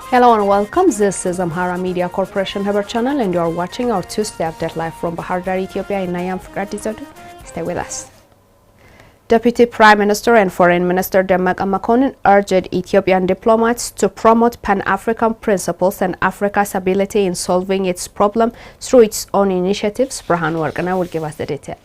Hello and welcome. This is Amhara Media Corporation Haber channel and you are watching our Tuesday update live from Bahar Dar, Ethiopia. And I am Fikrat Izodu. Stay with us. Deputy Prime Minister and Foreign Minister AMECO urged Ethiopian diplomats to promote Pan-African principles and Africa's ability in solving its problem through its own initiatives. Brahan Wargana will give us the detail.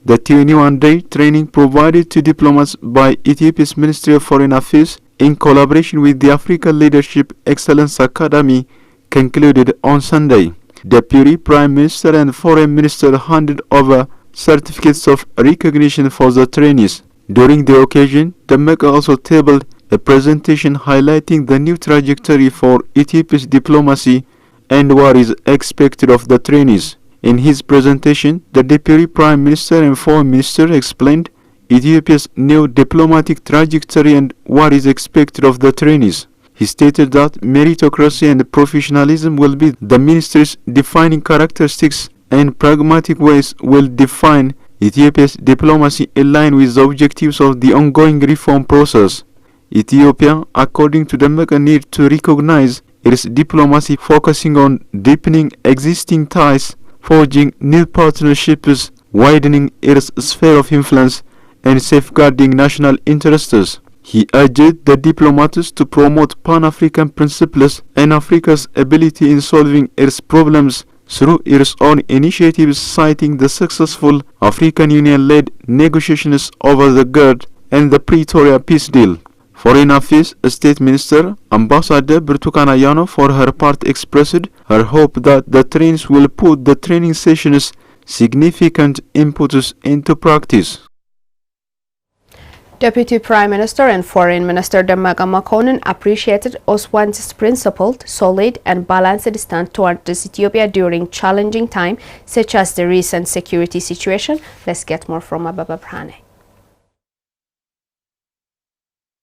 The 21-day training provided to diplomats by Ethiopia's Ministry of Foreign Affairs in collaboration with the African Leadership Excellence Academy concluded on Sunday. Deputy Prime Minister and Foreign Minister handed over certificates of recognition for the trainees. During the occasion, AMECO also tabled a presentation highlighting the new trajectory for Ethiopia's diplomacy and what is expected of the trainees. In his presentation, the Deputy Prime Minister and Foreign Minister explained Ethiopia's new diplomatic trajectory and what is expected of the trainees. He stated that meritocracy and professionalism will be the ministry's defining characteristics and pragmatic ways will define Ethiopia's diplomacy in line with the objectives of the ongoing reform process. Ethiopia, according to the AMECO, needs to recognize its diplomacy focusing on deepening existing ties, forging new partnerships, widening its sphere of influence, and safeguarding national interests. He urged the diplomats to promote Pan-African principles and Africa's ability in solving its problems through its own initiatives, citing the successful African Union-led negotiations over the GERD and the Pretoria Peace Deal. Foreign Affairs State Minister Ambassador Birtukan Ayano for her part expressed her hope that the trainings will put the training sessions' significant inputs into practice. Deputy Prime Minister and Foreign Minister AMECO appreciated Oswan's principled, solid and balanced stand towards Ethiopia during challenging times such as the recent security situation. Let's get more from Ababa Brhane.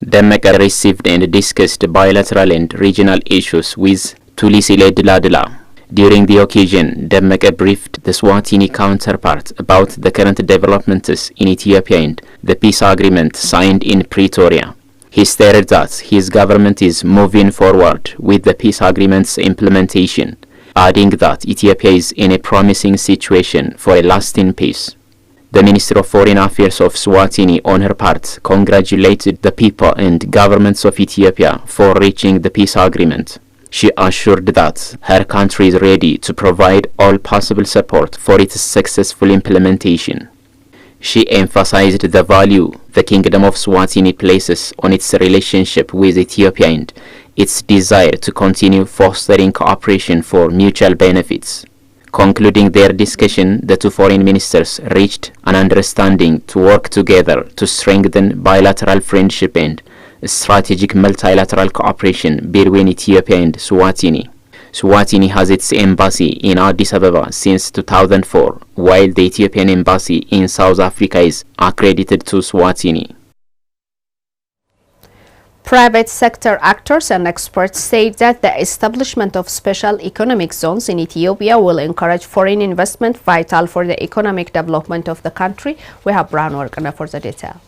AMECO received and discussed bilateral and regional issues with Tulisile Diladila. During the occasion, AMECO briefed the Swatini counterpart about the current developments in Ethiopia and the peace agreement signed in Pretoria. He stated that his government is moving forward with the peace agreement's implementation, adding that Ethiopia is in a promising situation for a lasting peace. The Minister of Foreign Affairs of Swatini, on her part, congratulated the people and governments of Ethiopia for reaching the peace agreement. She assured that her country is ready to provide all possible support for its successful implementation. She emphasized the value the Kingdom of Swatini places on its relationship with Ethiopia and its desire to continue fostering cooperation for mutual benefits. Concluding their discussion, the two foreign ministers reached an understanding to work together to strengthen bilateral friendship and strategic multilateral cooperation between Ethiopia and Swatini. Swatini has its embassy in Addis Ababa since 2004, while the Ethiopian embassy in South Africa is accredited to Swatini. Private sector actors and experts say that the establishment of special economic zones in Ethiopia will encourage foreign investment, vital for the economic development of the country. We have Brown Wargana for the detail.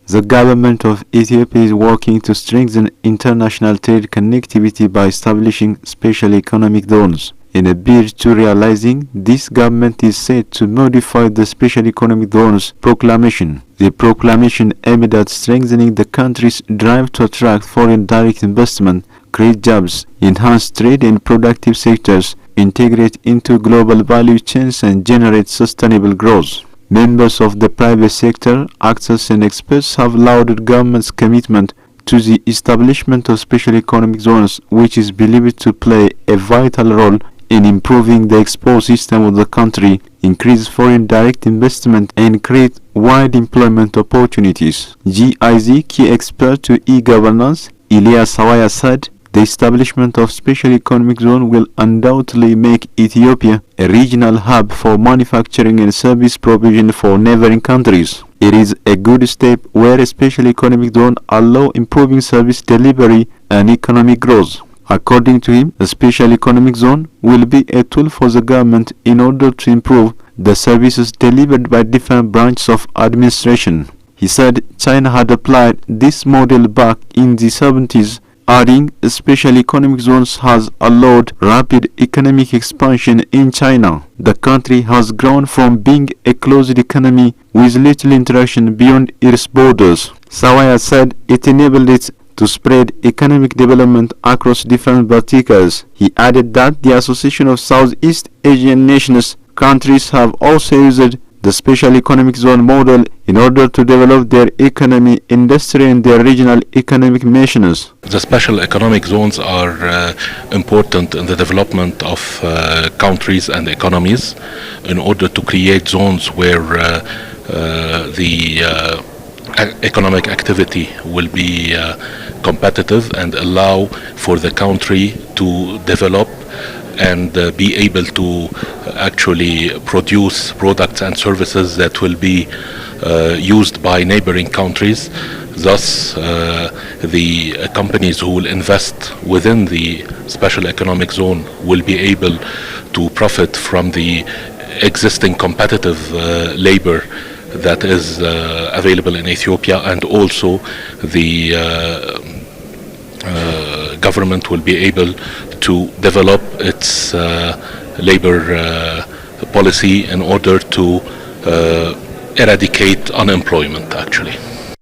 The government of Ethiopia is working to strengthen international trade connectivity by establishing special economic zones. In a bid to realizing, this government is set to modify the Special Economic Zones Proclamation. The proclamation aimed at strengthening the country's drive to attract foreign direct investment, create jobs, enhance trade and productive sectors, integrate into global value chains and generate sustainable growth. Members of the private sector, actors and experts have lauded government's commitment to the establishment of special economic zones, which is believed to play a vital role in improving the export system of the country, increase foreign direct investment and create wide employment opportunities. GIZ key expert to e-governance, Elias Sawaya said, the establishment of special economic zone will undoubtedly make Ethiopia a regional hub for manufacturing and service provision for neighboring countries. It is a good step where a special economic zone allows improving service delivery and economic growth. According to him, a special economic zone will be a tool for the government in order to improve the services delivered by different branches of administration. He said China had applied this model back in the 70s, adding special economic zones has allowed rapid economic expansion in China. The country has grown from being a closed economy with little interaction beyond its borders. Sawaya said it enabled it to spread economic development across different verticals. He added that the Association of Southeast Asian Nations countries have also used the special economic zone model in order to develop their economy, industry and their regional economic missions. The special economic zones are important in the development of countries and economies in order to create zones where the economic activity will be competitive and allow for the country to develop and be able to actually produce products and services that will be used by neighboring countries. Thus, the companies who will invest within the special economic zone will be able to profit from the existing competitive labor that is available in Ethiopia, and also the government will be able to develop its labor policy in order to eradicate unemployment, actually.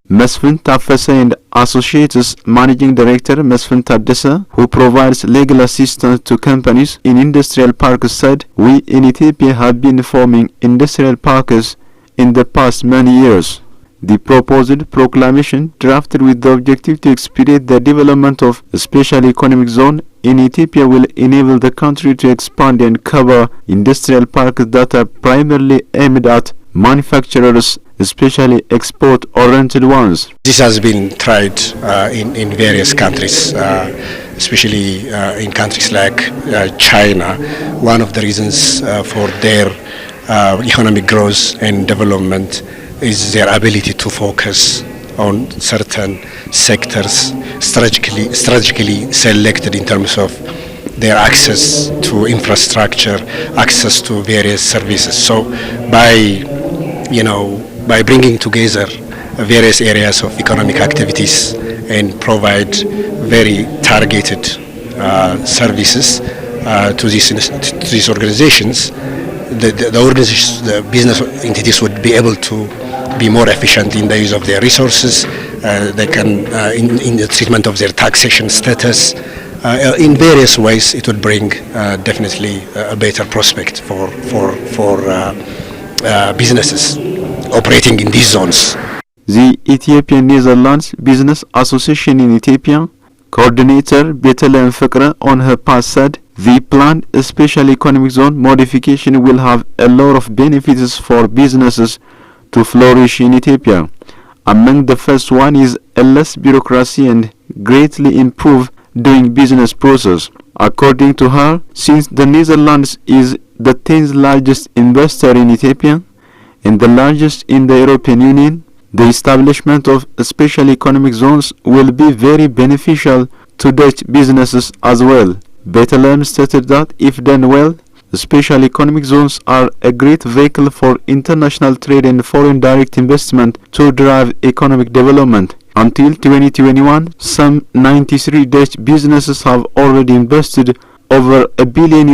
Mesfin Tafese and Associates Managing Director Mesfin Tadessa, who provides legal assistance to companies in industrial parks, said, "We in Ethiopia have been forming industrial parks in the past many years." The proposed proclamation, drafted with the objective to expedite the development of a special economic zone in Ethiopia, will enable the country to expand and cover industrial parks that are primarily aimed at manufacturers, especially export-oriented ones. This has been tried in various countries, especially in countries like China. One of the reasons for their economic growth and development is their ability to focus on certain sectors strategically selected in terms of their access to infrastructure, access to various services. So by bringing together various areas of economic activities and provide very targeted services to these organizations, the business entities would be able to be more efficient in the use of their resources. They can, in the treatment of their taxation status, in various ways, it would bring definitely a better prospect for businesses operating in these zones. The Ethiopian Netherlands Business Association in Ethiopia coordinator Betlehem Fikre on her part said, "The planned special economic zone modification will have a lot of benefits for businesses to flourish in Ethiopia. Among the first one is a less bureaucracy and greatly improve doing business process." According to her, since the Netherlands is the 10th largest investor in Ethiopia and the largest in the European Union, the establishment of special economic zones will be very beneficial to Dutch businesses as well. Betlehem stated that if done well, special economic zones are a great vehicle for international trade and foreign direct investment to drive economic development. Until 2021, some 93 Dutch businesses have already invested over $1 billion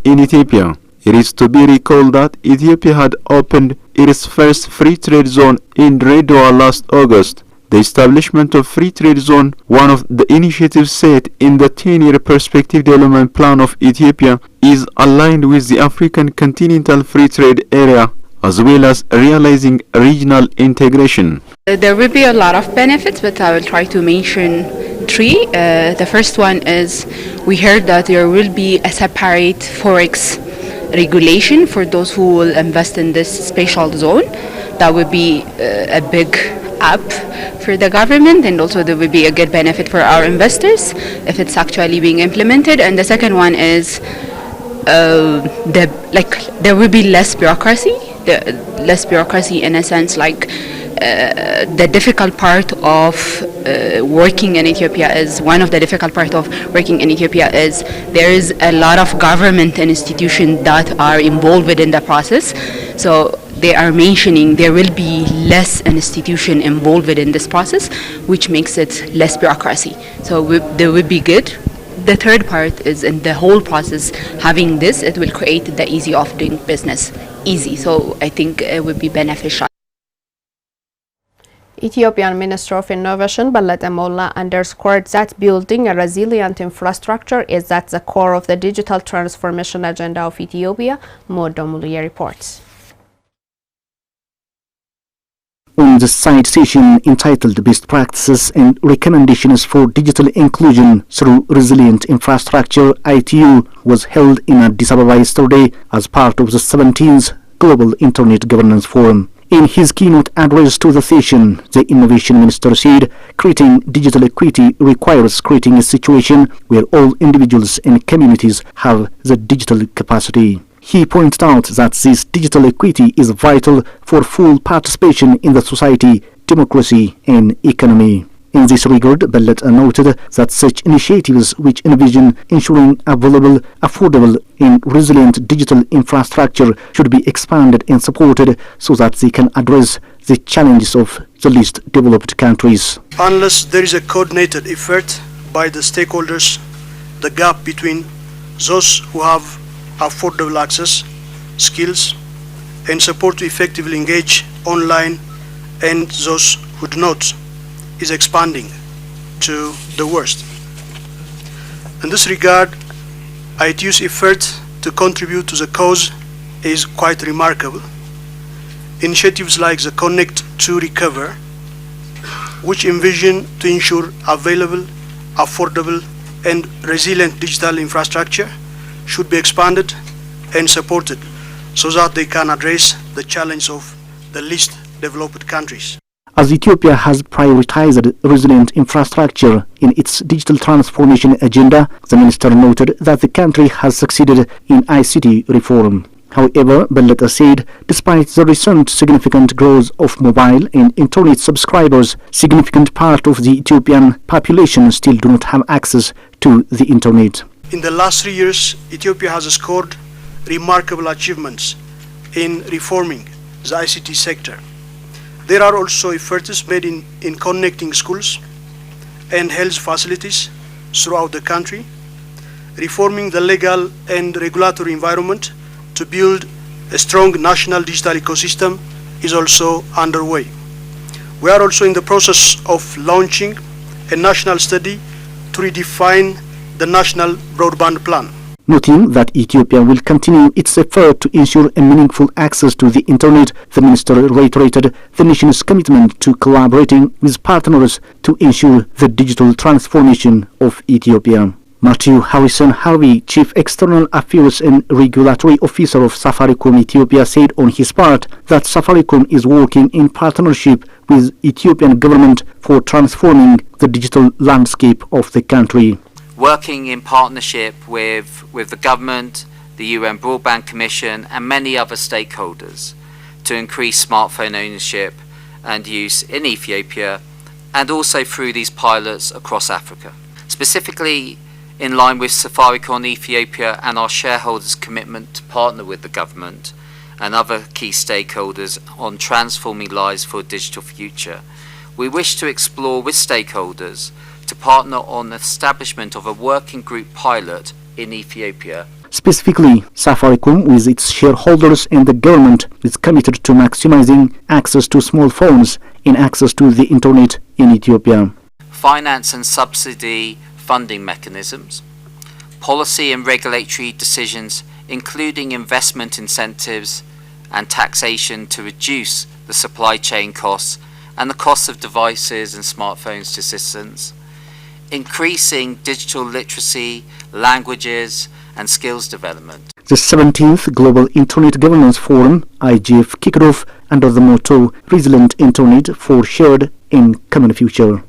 in Ethiopia. It is to be recalled that Ethiopia had opened its first free trade zone in Redwa last August. The establishment of free trade zone, one of the initiatives set in the 10-year perspective development plan of Ethiopia, is aligned with the African continental free trade area, as well as realizing regional integration. There will be a lot of benefits, but I will try to mention three. The first one is we heard that there will be a separate forex regulation for those who will invest in this special zone. That would be a big up for the government, and also there will be a good benefit for our investors if it's actually being implemented. And the second one is there will be less bureaucracy. Less bureaucracy in a sense, like the difficult part of working in Ethiopia is there is a lot of government and institutions that are involved in the process. So they are mentioning there will be less institution involved in this process, which makes it less bureaucracy. So they would be good. The third part is in the whole process, having this, it will create the easy of doing business easy. So I think it would be beneficial. Ethiopian Minister of Innovation Balate Molla underscored that building a resilient infrastructure is at the core of the digital transformation agenda of Ethiopia. Modomuluye reports. On the side session entitled Best Practices and Recommendations for Digital Inclusion Through Resilient Infrastructure, ITU, was held in Addis Ababa yesterday as part of the 17th Global Internet Governance Forum. In his keynote address to the session, the Innovation Minister said creating digital equity requires creating a situation where all individuals and communities have the digital capacity. He pointed out that this digital equity is vital for full participation in the society, democracy and economy. In this regard, Balate noted that such initiatives which envision ensuring available, affordable and resilient digital infrastructure should be expanded and supported so that they can address the challenges of the least developed countries. Unless there is a coordinated effort by the stakeholders, the gap between those who have affordable access, skills and support to effectively engage online and those who do not is expanding to the worst. In this regard, ITU's effort to contribute to the cause is quite remarkable. Initiatives like the Connect to Recover, which envision to ensure available, affordable and resilient digital infrastructure, should be expanded and supported so that they can address the challenge of the least developed countries. As Ethiopia has prioritized resilient infrastructure in its digital transformation agenda, the minister noted that the country has succeeded in ICT reform. However, Balate said, despite the recent significant growth of mobile and internet subscribers, significant part of the Ethiopian population still do not have access to the internet. In the last 3 years, Ethiopia has scored remarkable achievements in reforming the ICT sector. There are also efforts made in connecting schools and health facilities throughout the country, reforming the legal and regulatory environment to build a strong national digital ecosystem is also underway. We are also in the process of launching a national study to redefine the national broadband plan. Noting that Ethiopia will continue its effort to ensure a meaningful access to the internet, the minister reiterated the nation's commitment to collaborating with partners to ensure the digital transformation of Ethiopia. Matthew Harrison Harvey, Chief External Affairs and Regulatory Officer of Safaricom Ethiopia, said on his part that Safaricom is working in partnership with Ethiopian government for transforming the digital landscape of the country. Working in partnership with the government, the UN Broadband Commission and many other stakeholders to increase smartphone ownership and use in Ethiopia and also through these pilots across Africa. Specifically in line with Safaricom Ethiopia and our shareholders' commitment to partner with the government and other key stakeholders on transforming lives for a digital future, we wish to explore with stakeholders to partner on the establishment of a working group pilot in Ethiopia. Specifically, Safaricom, with its shareholders and the government, is committed to maximizing access to small phones and access to the internet in Ethiopia. Finance and subsidy funding mechanisms, policy and regulatory decisions including investment incentives and taxation to reduce the supply chain costs and the cost of devices and smartphones to citizens, increasing digital literacy, languages and skills development. The 17th Global Internet Governance Forum, IGF, kicked off under the motto Resilient Internet for Shared and Common Future.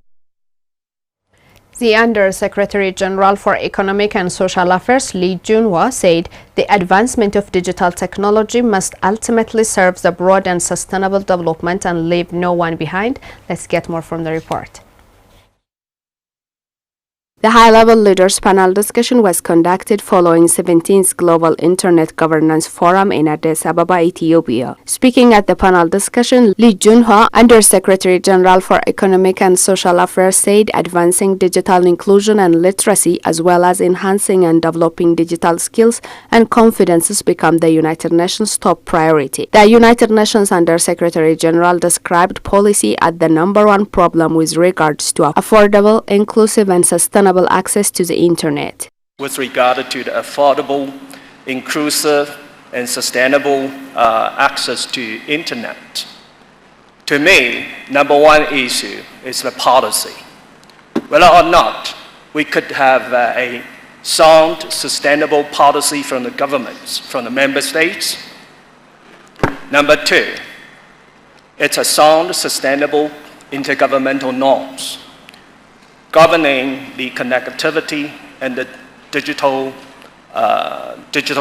The Under-Secretary General for Economic and Social Affairs, Lee Junwa, said the advancement of digital technology must ultimately serve the broad and sustainable development and leave no one behind. Let's get more from the report. The high-level leaders panel discussion was conducted following 17th Global Internet Governance Forum in Addis Ababa, Ethiopia. Speaking at the panel discussion, Lee Junho, Undersecretary General for Economic and Social Affairs, said advancing digital inclusion and literacy as well as enhancing and developing digital skills and competences become the United Nations top priority. The United Nations Undersecretary General described policy as the #1 problem with regards to affordable, inclusive and sustainable access to the Internet. With regard to the affordable, inclusive and sustainable access to Internet, to me, #1 issue is the policy. Whether or not we could have a sound, sustainable policy from the governments, from the member states. #2, it's a sound, sustainable intergovernmental norms governing the connectivity and the digital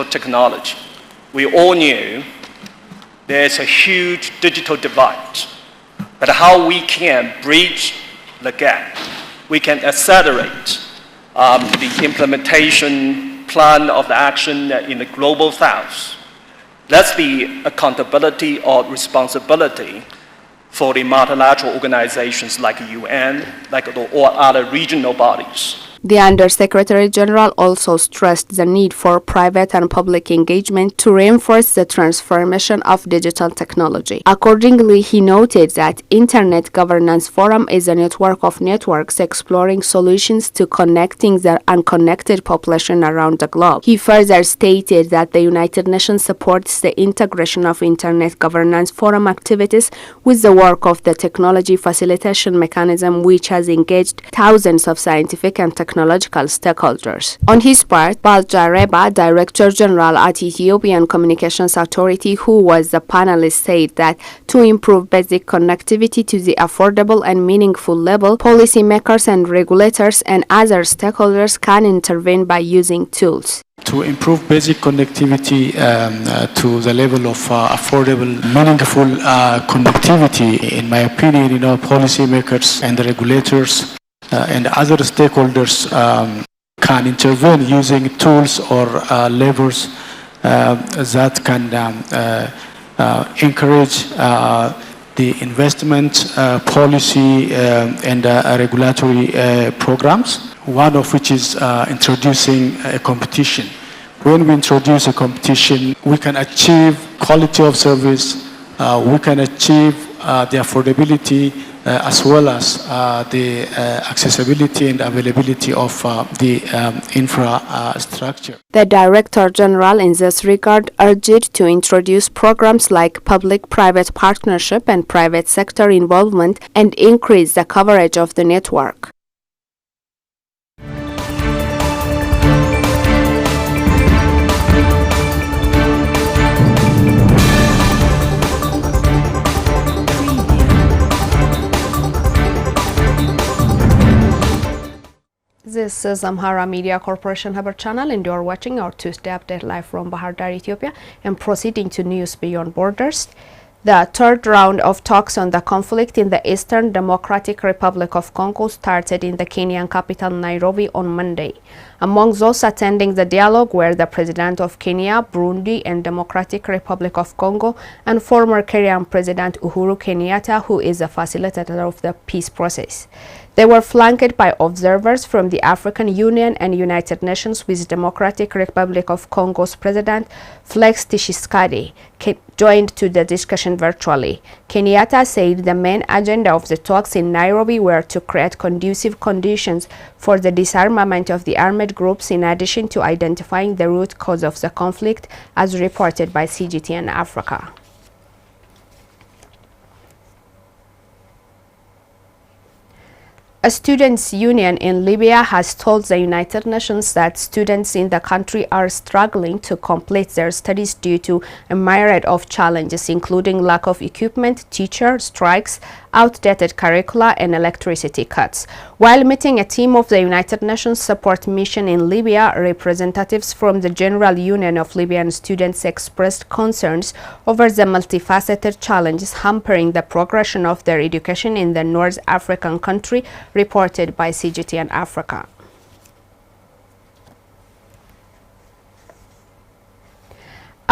technology. We all knew there's a huge digital divide, but how we can bridge the gap, we can accelerate the implementation plan of the action in the global south. That's the accountability or responsibility for the multilateral organizations like UN, like all other regional bodies. The Undersecretary General also stressed the need for private and public engagement to reinforce the transformation of digital technology. Accordingly, he noted that Internet Governance Forum is a network of networks exploring solutions to connecting the unconnected population around the globe. He further stated that the United Nations supports the integration of Internet Governance Forum activities with the work of the Technology Facilitation Mechanism, which has engaged thousands of scientific and technological stakeholders. On his part, Balja Reba, Director General at Ethiopian Communications Authority, who was the panelist, said that to improve basic connectivity to the affordable and meaningful level, policymakers and regulators and other stakeholders can intervene by using tools. To improve basic connectivity to the level of affordable, meaningful connectivity, in my opinion, policymakers and the regulators and other stakeholders can intervene using tools or levers that can encourage the investment policy and regulatory programs, one of which is introducing a competition. When we introduce a competition, we can achieve quality of service, we can achieve the affordability as well as the accessibility and availability of the infrastructure. The Director General in this regard urged to introduce programs like public-private partnership and private sector involvement and increase the coverage of the network. This is Amhara Media Corporation Haber channel and you are watching our Tuesday update live from Bahar Dar, Ethiopia, and proceeding to news beyond borders. The third round of talks on the conflict in the Eastern Democratic Republic of Congo started in the Kenyan capital Nairobi on Monday. Among those attending the dialogue were the President of Kenya, Burundi and Democratic Republic of Congo and former Kenyan President Uhuru Kenyatta, who is a facilitator of the peace process. They were flanked by observers from the African Union and United Nations, with Democratic Republic of Congo's President Felix Tshisekedi joined to the discussion virtually. Kenyatta said the main agenda of the talks in Nairobi were to create conducive conditions for the disarmament of the armed groups, in addition to identifying the root cause of the conflict, as reported by CGTN Africa. A students' union in Libya has told the United Nations that students in the country are struggling to complete their studies due to a myriad of challenges, including lack of equipment, teacher strikes, outdated curricula, and electricity cuts. While meeting a team of the United Nations support mission in Libya, representatives from the General Union of Libyan Students expressed concerns over the multifaceted challenges hampering the progression of their education in the North African country, reported by CGTN Africa.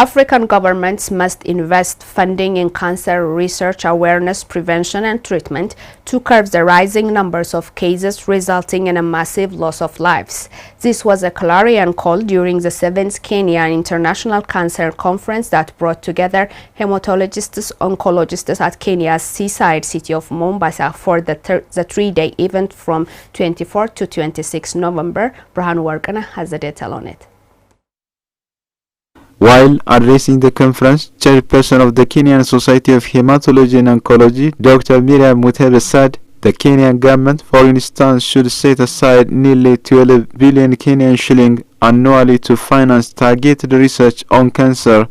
African governments must invest funding in cancer research, awareness, prevention and treatment to curb the rising numbers of cases resulting in a massive loss of lives. This was a clarion call during the 7th Kenya International Cancer Conference that brought together hematologists, oncologists at Kenya's seaside city of Mombasa for the three-day event from 24 to 26 November. Brahanu Warkana has the detail on it. While addressing the conference, chairperson of the Kenyan Society of Hematology and Oncology, Dr. Miriam Mutebe, said the Kenyan government, for instance, should set aside nearly 12 billion Kenyan shilling annually to finance targeted research on cancer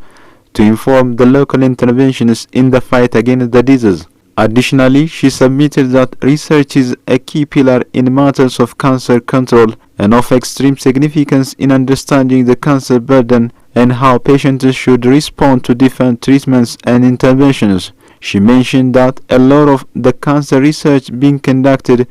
to inform the local interventions in the fight against the disease. Additionally, she submitted that research is a key pillar in matters of cancer control and of extreme significance in understanding the cancer burden and how patients should respond to different treatments and interventions. She mentioned that a lot of the cancer research being conducted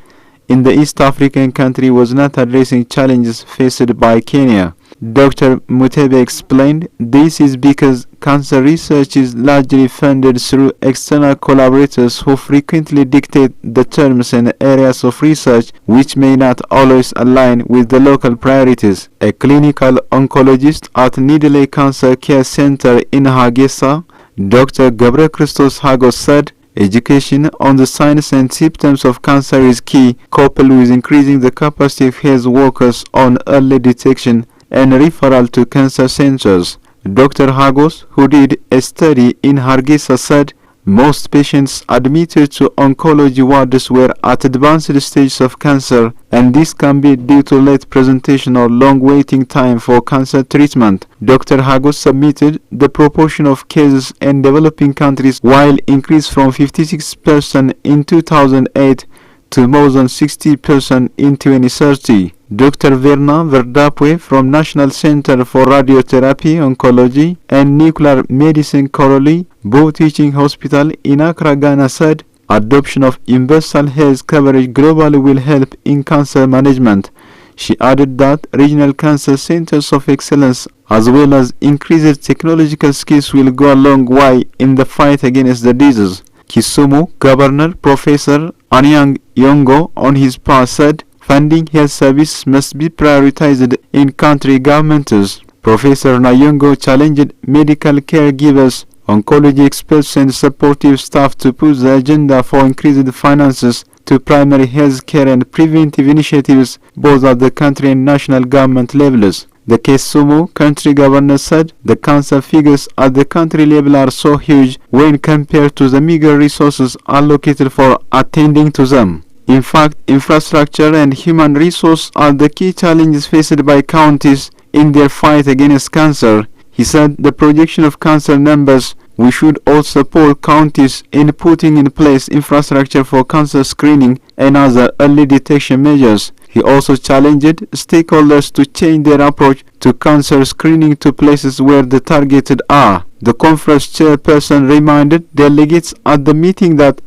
in the East African country was not addressing challenges faced by Kenya. Dr. Mutebe explained this is because cancer research is largely funded through external collaborators who frequently dictate the terms and areas of research which may not always align with the local priorities. A clinical oncologist at Nidale Cancer Care Center in Hargeisa, Dr. Gabriel Christos Hagos, said education on the signs and symptoms of cancer is key, coupled with increasing the capacity of health workers on early detection and referral to cancer centers. Dr. Hagos, who did a study in Hargeisa, said most patients admitted to oncology wards were at advanced stages of cancer, and this can be due to late presentation or long waiting time for cancer treatment. Dr. Hagos submitted the proportion of cases in developing countries while increased from 56% in 2008 to more than 60% in 2030. Dr. Verna Verdapwe from National Center for Radiotherapy, Oncology and Nuclear Medicine Koroli, Bo Teaching Hospital in Accra, Ghana, said adoption of universal health coverage globally will help in cancer management. She added that regional cancer centers of excellence as well as increased technological skills will go a long way in the fight against the disease. Kisumu Governor Professor Anyang' Nyong'o on his part said funding health services must be prioritized in country governments. Professor Nyong'o challenged medical caregivers, oncology experts and supportive staff to push the agenda for increased finances to primary health care and preventive initiatives both at the country and national government levels. The Kisumu country governor said the cancer figures at the country level are so huge when compared to the meager resources allocated for attending to them. In fact, infrastructure and human resource are the key challenges faced by counties in their fight against cancer. He said the projection of cancer numbers, we should all support counties in putting in place infrastructure for cancer screening and other early detection measures. He also challenged stakeholders to change their approach to cancer screening to places where the targeted are. The conference chairperson reminded delegates at the meeting that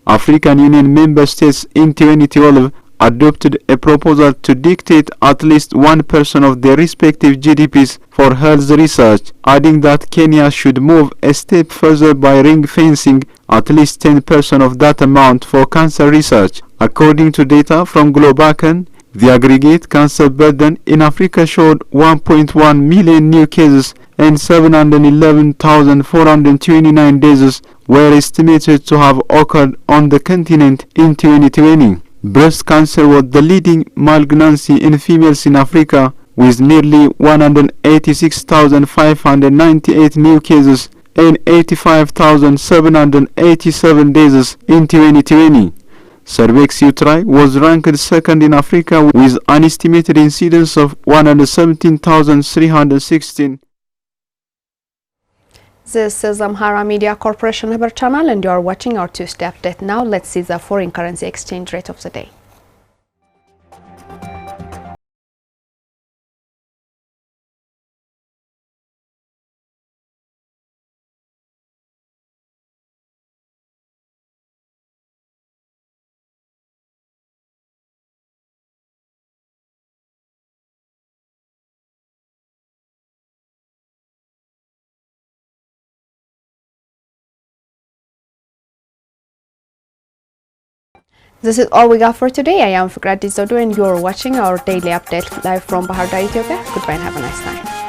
African Union member states in 2012 adopted a proposal to dictate at least 1% of their respective GDPs for health research, adding that Kenya should move a step further by ring-fencing at least 10% of that amount for cancer research. According to data from Globacan, the aggregate cancer burden in Africa showed 1.1 million new cases and 711,429 deaths were estimated to have occurred on the continent in 2020. Breast cancer was the leading malignancy in females in Africa, with nearly 186,598 new cases and 85,787 deaths in 2020. Cervix uteri was ranked second in Africa with an estimated incidence of 117,316. This is Amhara Media Corporation Haber channel and you are watching our Tuesday update. Now let's see the foreign currency exchange rate of the day. This is all we got for today. I am Fikrat Zodu and you are watching our daily update live from Bahar Dar, Ethiopia. Goodbye and have a nice time.